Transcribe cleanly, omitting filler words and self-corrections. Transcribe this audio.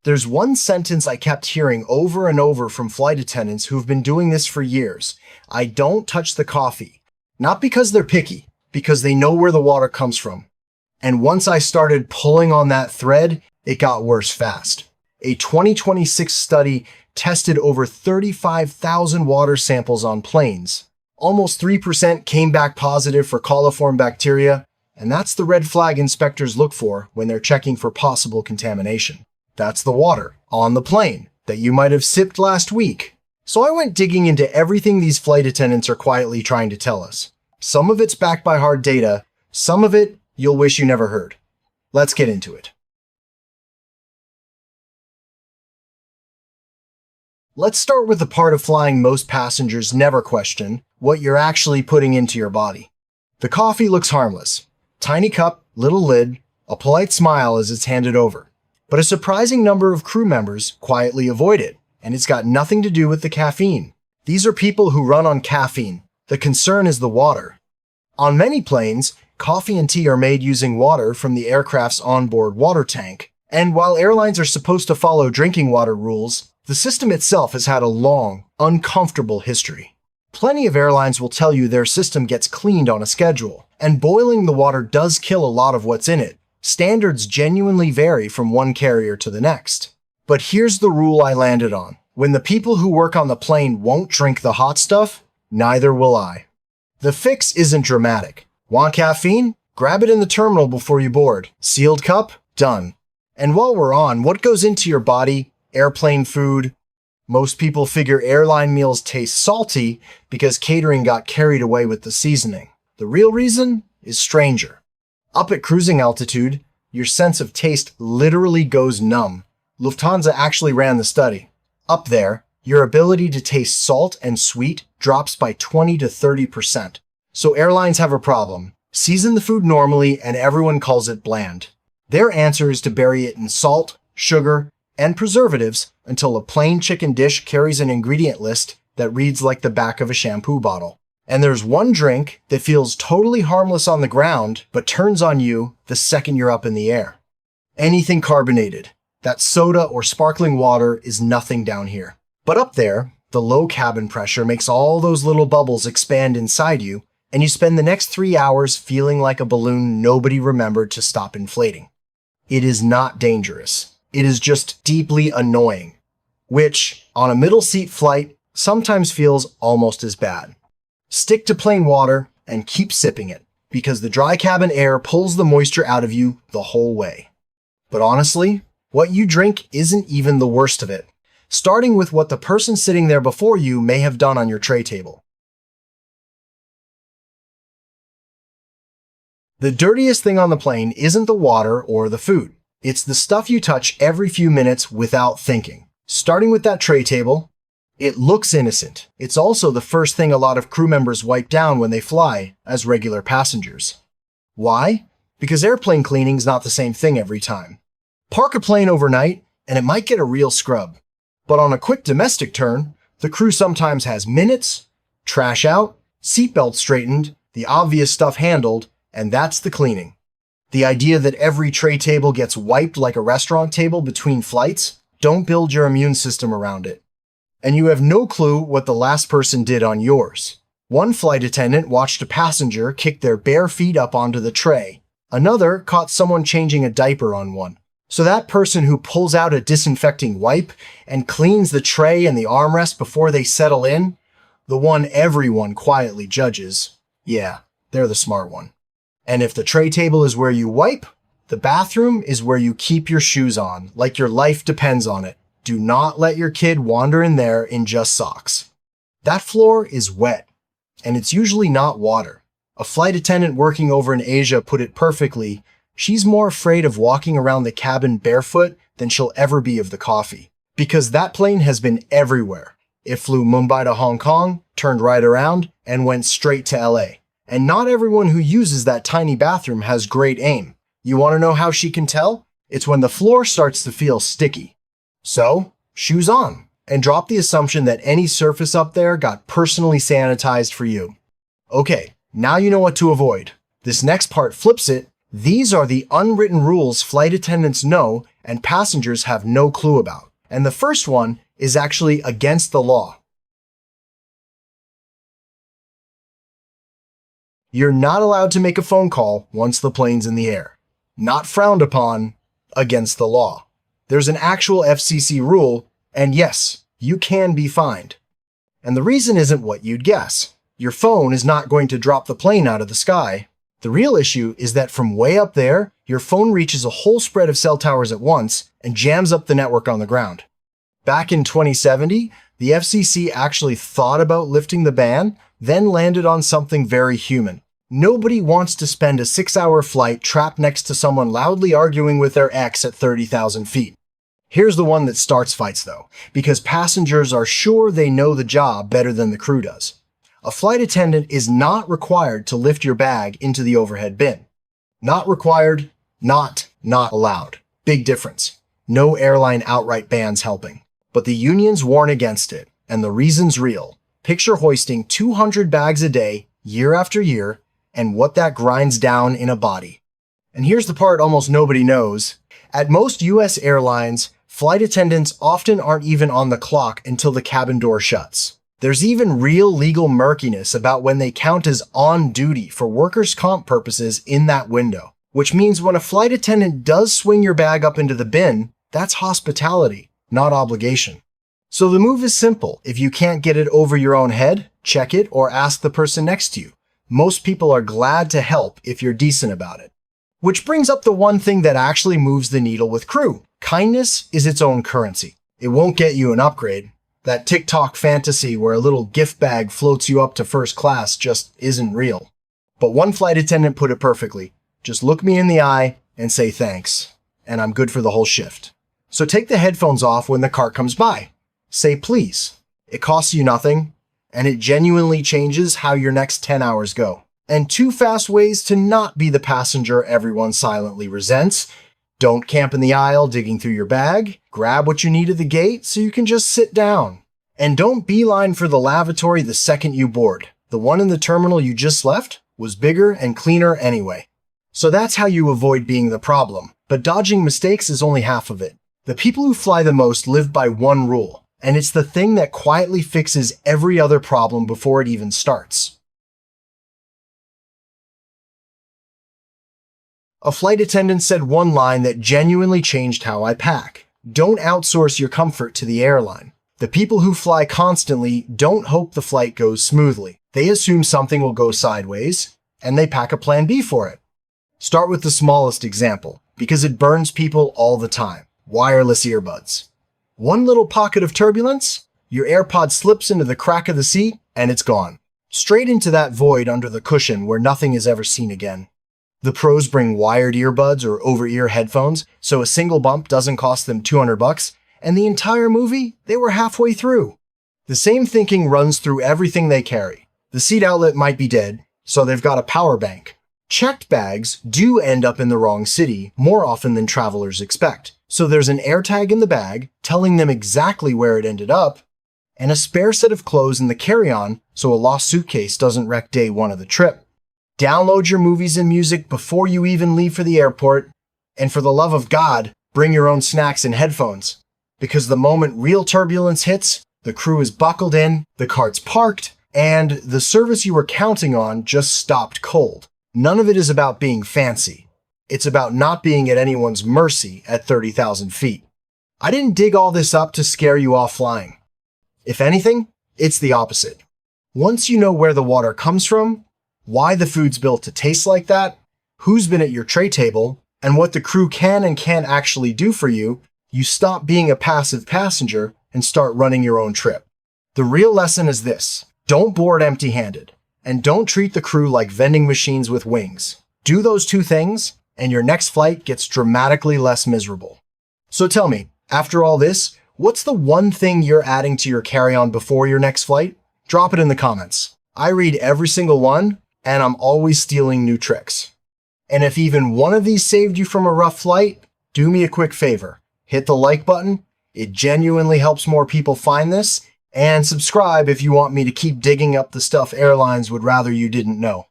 There's one sentence I kept hearing over and over from flight attendants who've been doing this for years. I don't touch the coffee. Not because they're picky, because they know where the water comes from. And once I started pulling on that thread, it got worse fast. A 2026 study tested over 35,000 water samples on planes. Almost 3% came back positive for coliform bacteria, and that's the red flag inspectors look for when they're checking for possible contamination. That's the water on the plane that you might have sipped last week. So I went digging into everything these flight attendants are quietly trying to tell us. Some of it's backed by hard data, some of it you'll wish you never heard. Let's get into it. Let's start with the part of flying most passengers never question, what you're actually putting into your body. The coffee looks harmless. Tiny cup, little lid, a polite smile as it's handed over. But a surprising number of crew members quietly avoid it, and it's got nothing to do with the caffeine. These are people who run on caffeine. The concern is the water. On many planes, coffee and tea are made using water from the aircraft's onboard water tank. And while airlines are supposed to follow drinking water rules, the system itself has had a long, uncomfortable history. Plenty of airlines will tell you their system gets cleaned on a schedule, and boiling the water does kill a lot of what's in it. Standards genuinely vary from one carrier to the next. But here's the rule I landed on. When the people who work on the plane won't drink the hot stuff, neither will I. The fix isn't dramatic. Want caffeine? Grab it in the terminal before you board. Sealed cup? Done. And while we're on, what goes into your body? Airplane food. Most people figure airline meals taste salty because catering got carried away with the seasoning. The real reason is stranger. Up at cruising altitude, your sense of taste literally goes numb. Lufthansa actually ran the study. Up there, your ability to taste salt and sweet drops by 20 to 30%. So airlines have a problem. Season the food normally and everyone calls it bland. Their answer is to bury it in salt, sugar, and preservatives until a plain chicken dish carries an ingredient list that reads like the back of a shampoo bottle. And there's one drink that feels totally harmless on the ground, but turns on you the second you're up in the air. Anything carbonated. That soda or sparkling water is nothing down here. But up there, the low cabin pressure makes all those little bubbles expand inside you, and you spend the next 3 hours feeling like a balloon nobody remembered to stop inflating. It is not dangerous. It is just deeply annoying, which, on a middle seat flight, sometimes feels almost as bad. Stick to plain water and keep sipping it, because the dry cabin air pulls the moisture out of you the whole way. But honestly, what you drink isn't even the worst of it, starting with what the person sitting there before you may have done on your tray table. The dirtiest thing on the plane isn't the water or the food. It's the stuff you touch every few minutes without thinking. Starting with that tray table, it looks innocent. It's also the first thing a lot of crew members wipe down when they fly as regular passengers. Why? Because airplane cleaning's not the same thing every time. Park a plane overnight, and it might get a real scrub. But on a quick domestic turn, the crew sometimes has minutes, trash out, seatbelt straightened, the obvious stuff handled, and that's the cleaning. The idea that every tray table gets wiped like a restaurant table between flights, don't build your immune system around it. And you have no clue what the last person did on yours. One flight attendant watched a passenger kick their bare feet up onto the tray. Another caught someone changing a diaper on one. So that person who pulls out a disinfecting wipe and cleans the tray and the armrest before they settle in, the one everyone quietly judges, yeah, they're the smart one. And if the tray table is where you wipe, the bathroom is where you keep your shoes on, like your life depends on it. Do not let your kid wander in there in just socks. That floor is wet, and it's usually not water. A flight attendant working over in Asia put it perfectly. She's more afraid of walking around the cabin barefoot than she'll ever be of the coffee. Because that plane has been everywhere. It flew Mumbai to Hong Kong, turned right around, and went straight to LA. And not everyone who uses that tiny bathroom has great aim. You want to know how she can tell? It's when the floor starts to feel sticky. So, shoes on, and drop the assumption that any surface up there got personally sanitized for you. Okay, now you know what to avoid. This next part flips it. These are the unwritten rules flight attendants know and passengers have no clue about. And the first one is actually against the law. You're not allowed to make a phone call once the plane's in the air. Not frowned upon, against the law. There's an actual FCC rule, and yes, you can be fined. And the reason isn't what you'd guess. Your phone is not going to drop the plane out of the sky. The real issue is that from way up there, your phone reaches a whole spread of cell towers at once and jams up the network on the ground. Back in 2070, the FCC actually thought about lifting the ban, then landed on something very human. Nobody wants to spend a 6-hour flight trapped next to someone loudly arguing with their ex at 30,000 feet. Here's the one that starts fights though, because passengers are sure they know the job better than the crew does. A flight attendant is not required to lift your bag into the overhead bin. Not required, not allowed. Big difference. No airline outright bans helping. But the unions warn against it, and the reason's real. Picture hoisting 200 bags a day, year after year, and what that grinds down in a body. And here's the part almost nobody knows. At most US airlines, flight attendants often aren't even on the clock until the cabin door shuts. There's even real legal murkiness about when they count as on duty for workers' comp purposes in that window. Which means when a flight attendant does swing your bag up into the bin, that's hospitality, not obligation. So the move is simple. If you can't get it over your own head, check it or ask the person next to you. Most people are glad to help if you're decent about it. Which brings up the one thing that actually moves the needle with crew. Kindness is its own currency. It won't get you an upgrade. That TikTok fantasy where a little gift bag floats you up to first class just isn't real. But one flight attendant put it perfectly. Just look me in the eye and say thanks, and I'm good for the whole shift. So take the headphones off when the cart comes by. Say please. It costs you nothing, and it genuinely changes how your next 10 hours go. And 2 fast ways to not be the passenger everyone silently resents. Don't camp in the aisle digging through your bag. Grab what you need at the gate so you can just sit down. And don't beeline for the lavatory the second you board. The one in the terminal you just left was bigger and cleaner anyway. So that's how you avoid being the problem. But dodging mistakes is only half of it. The people who fly the most live by one rule, and it's the thing that quietly fixes every other problem before it even starts. A flight attendant said one line that genuinely changed how I pack. Don't outsource your comfort to the airline. The people who fly constantly don't hope the flight goes smoothly. They assume something will go sideways, and they pack a plan B for it. Start with the smallest example, because it burns people all the time. Wireless earbuds. One little pocket of turbulence, your AirPod slips into the crack of the seat, and it's gone. Straight into that void under the cushion where nothing is ever seen again. The pros bring wired earbuds or over-ear headphones, so a single bump doesn't cost them $200, and the entire movie, they were halfway through. The same thinking runs through everything they carry. The seat outlet might be dead, so they've got a power bank. Checked bags do end up in the wrong city more often than travelers expect. So there's an AirTag in the bag telling them exactly where it ended up, and a spare set of clothes in the carry-on so a lost suitcase doesn't wreck day one of the trip. Download your movies and music before you even leave for the airport, and for the love of God, bring your own snacks and headphones. Because the moment real turbulence hits, the crew is buckled in, the cart's parked, and the service you were counting on just stopped cold. None of it is about being fancy. It's about not being at anyone's mercy at 30,000 feet. I didn't dig all this up to scare you off flying. If anything, it's the opposite. Once you know where the water comes from, why the food's built to taste like that, who's been at your tray table, and what the crew can and can't actually do for you, you stop being a passive passenger and start running your own trip. The real lesson is this: don't board empty-handed. And don't treat the crew like vending machines with wings. Do those 2 things, and your next flight gets dramatically less miserable. So tell me, after all this, what's the one thing you're adding to your carry-on before your next flight? Drop it in the comments. I read every single one, and I'm always stealing new tricks. And if even one of these saved you from a rough flight, do me a quick favor. Hit the like button. It genuinely helps more people find this. And subscribe if you want me to keep digging up the stuff airlines would rather you didn't know.